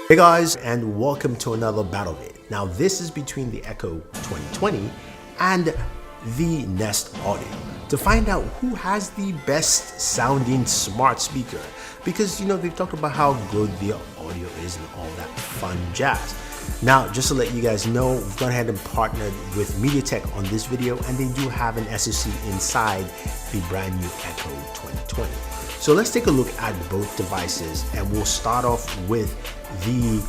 Hey guys, and welcome to another battle vid. Now this is between the Echo 2020 and the Nest Audio to find out who has the best sounding smart speaker, because they've talked about how good the audio is and all that fun jazz. Now just to let you guys know, we've gone ahead and partnered with MediaTek on this video, and they do have an SoC inside the brand new Echo 2020. So let's take a look at both devices, and we'll start off with the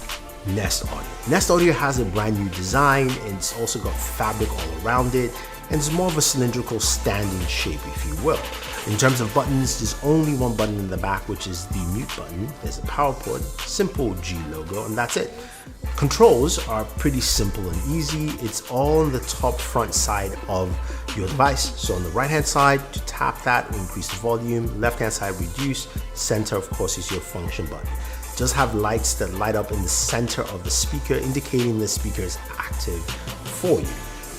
Nest Audio. Nest Audio has a brand new design, and it's also got fabric all around it, and it's more of a cylindrical standing shape, if you will. In terms of buttons, there's only one button in the back, which is the mute button. There's a power port, simple G logo, and that's it. Controls are pretty simple and easy. It's all on the top front side of your device. So on the right hand side, to tap that will increase the volume. Left hand side, reduce. Center, of course, is your function button. It does have lights that light up in the center of the speaker, indicating the speaker is active for you.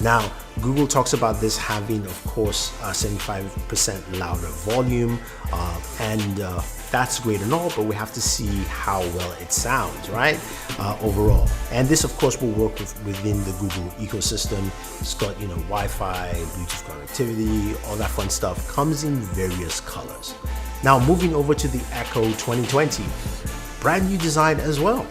Now, Google talks about this having, of course, 75% louder volume, and that's great and all, but we have to see how well it sounds, right? Overall. And this, of course, will work within the Google ecosystem. It's got, Wi-Fi, Bluetooth connectivity, all that fun stuff. Comes in various colors. Now, moving over to the Echo 2020, brand new design as well.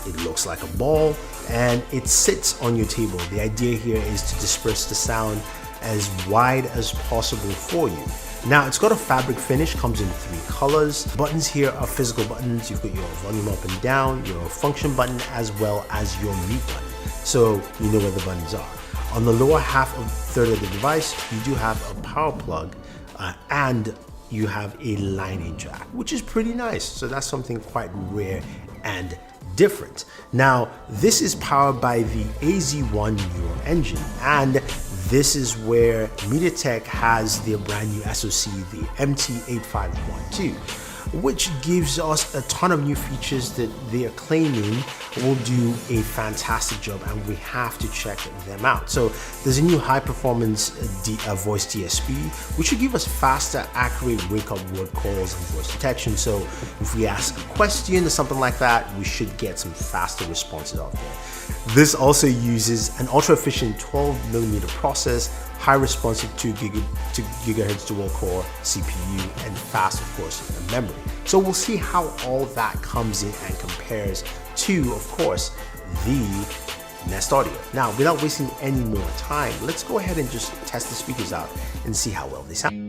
It looks like a ball, and it sits on your table. The idea here is to disperse the sound as wide as possible for you. Now, it's got a fabric finish, comes in 3 colors. Buttons here are physical buttons. You've got your volume up and down, your function button, as well as your mute button. So you know where the buttons are. On the lower half of third of the device, you do have a power plug, and you have a lightning jack, which is pretty nice. So that's something quite rare and different. Now, this is powered by the AZ1 neural engine, and this is where MediaTek has their brand new SoC, the MT8512, which gives us a ton of new features that they are claiming will do a fantastic job, and we have to check them out. So there's a new high performance voice DSP, which should give us faster, accurate wake up word calls and voice detection. So if we ask a question or something like that, we should get some faster responses out there. This also uses an ultra efficient 12mm process, high responsive 2 GHz dual core CPU, and fast, of course, memory. So we'll see how all that comes in and compares to, of course, the Nest Audio. Now, without wasting any more time, let's go ahead and just test the speakers out and see how well they sound.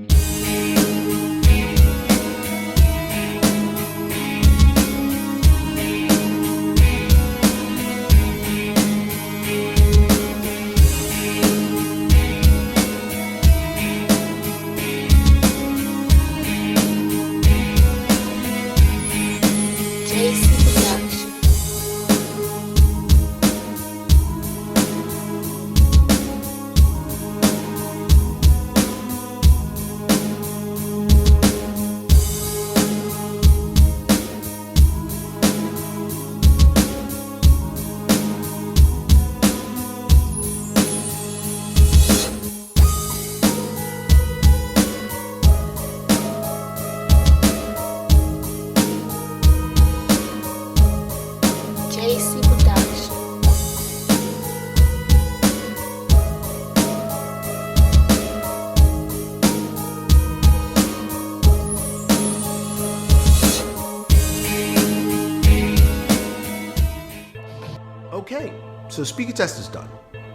Okay, so speaker test is done,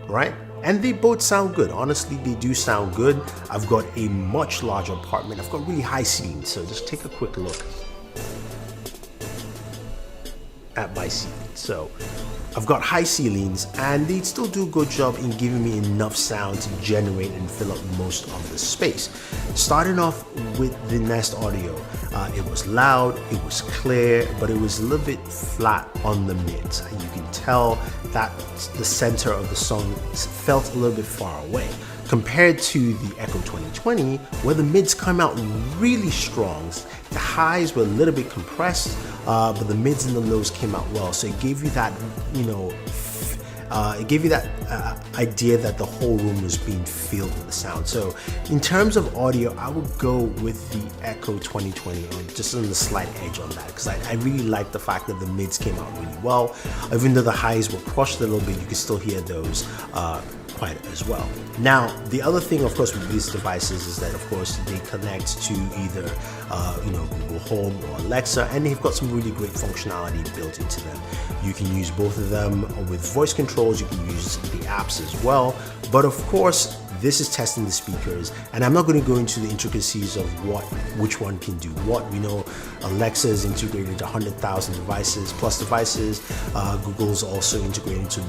right? And they both sound good. Honestly, they do sound good. I've got a much larger apartment. I've got really high ceilings, so just take a quick look at my ceiling. So I've got high ceilings, and they still do a good job in giving me enough sound to generate and fill up most of the space. Starting off with the Nest Audio, it was loud, it was clear, but it was a little bit flat on the mids. You can tell that the center of the song felt a little bit far away, compared to the Echo 2020, where the mids come out really strong. The highs were a little bit compressed, but the mids and the lows came out well. So it gave you that, it gave you that idea that the whole room was being filled with the sound. So in terms of audio, I would go with the Echo 2020, or just on the slight edge on that, because I really like the fact that the mids came out really well. Even though the highs were crushed a little bit, you can still hear those quite as well. Now, the other thing, of course, with these devices is that, of course, they connect to either Google Home or Alexa, and they've got some really great functionality built into them. You can use both of them with voice controls. You can use the apps as well. But of course, this is testing the speakers, and I'm not going to go into the intricacies of which one can do what. We know Alexa is integrated to 100,000 devices plus devices. Google's also integrated to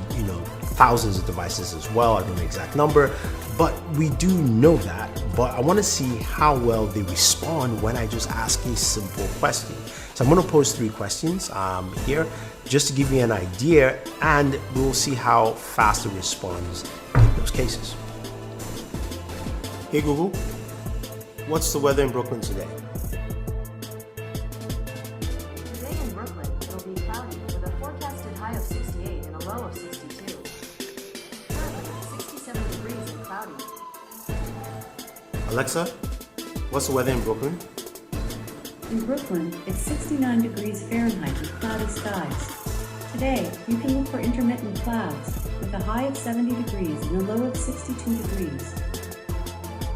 thousands of devices as well. I don't know the exact number, but we do know that. But I want to see how well they respond when I just ask a simple question. So I'm going to pose 3 questions here just to give you an idea, and we'll see how fast it responds in those cases. Hey Google, what's the weather in Brooklyn today? Today in Brooklyn, it'll be cloudy with a forecasted high of 68 and a low of 62. Currently, 67 degrees and cloudy. Alexa, what's the weather in Brooklyn? In Brooklyn, it's 69 degrees Fahrenheit with cloudy skies. Today, you can look for intermittent clouds with a high of 70 degrees and a low of 62 degrees.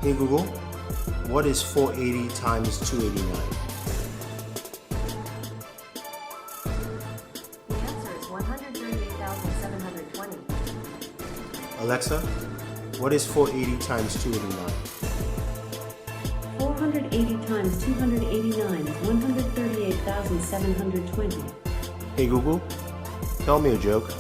Hey Google, what is 480 times 289? The answer is 138,720. Alexa, what is 480 times 289? 480 times 289 is 138,720. Hey Google, tell me a joke.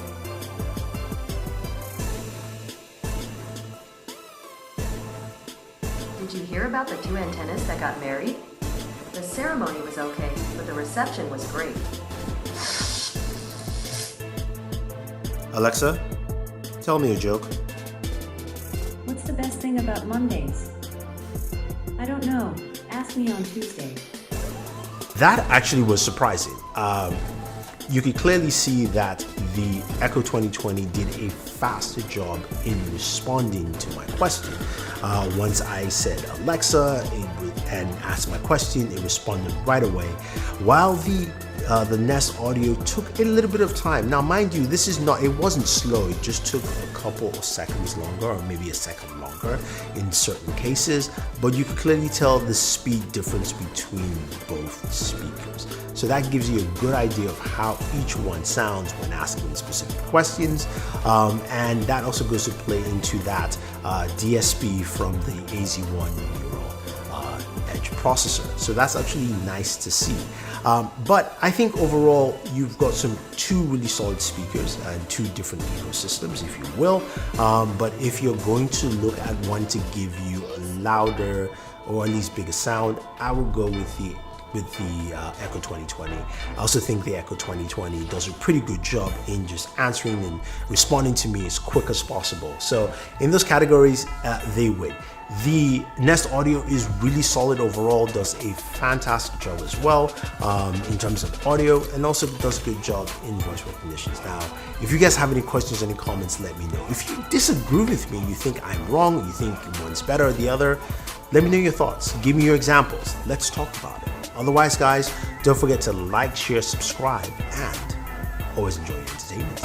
Did you hear about the 2 antennas that got married? The ceremony was okay, but the reception was great. Alexa, tell me a joke. What's the best thing about Mondays? I don't know. Ask me on Tuesday. That actually was surprising. You could clearly see that the Echo 2020 did a faster job in responding to my question. Once I said Alexa and asked my question, it responded right away, while the Nest Audio took a little bit of time. Now, mind you, it wasn't slow. It just took a couple of seconds longer, or maybe a second longer in certain cases, but you could clearly tell the speed difference between both speakers. So that gives you a good idea of how each one sounds when asking specific questions. And that also goes to play into that DSP from the AZ1 Neural Edge processor. So that's actually nice to see. But I think overall, you've got 2 really solid speakers and 2 different ecosystems, if you will. But if you're going to look at one to give you a louder or at least bigger sound, I would go with the Echo 2020. I also think the Echo 2020 does a pretty good job in just answering and responding to me as quick as possible. So in those categories, they win. The Nest Audio is really solid overall, does a fantastic job as well in terms of audio, and also does a good job in voice recognitions. Now, if you guys have any questions, any comments, let me know. If you disagree with me, you think I'm wrong, you think one's better than the other, let me know your thoughts. Give me your examples. Let's talk about it. Otherwise, guys, don't forget to like, share, subscribe, and always enjoy your entertainment.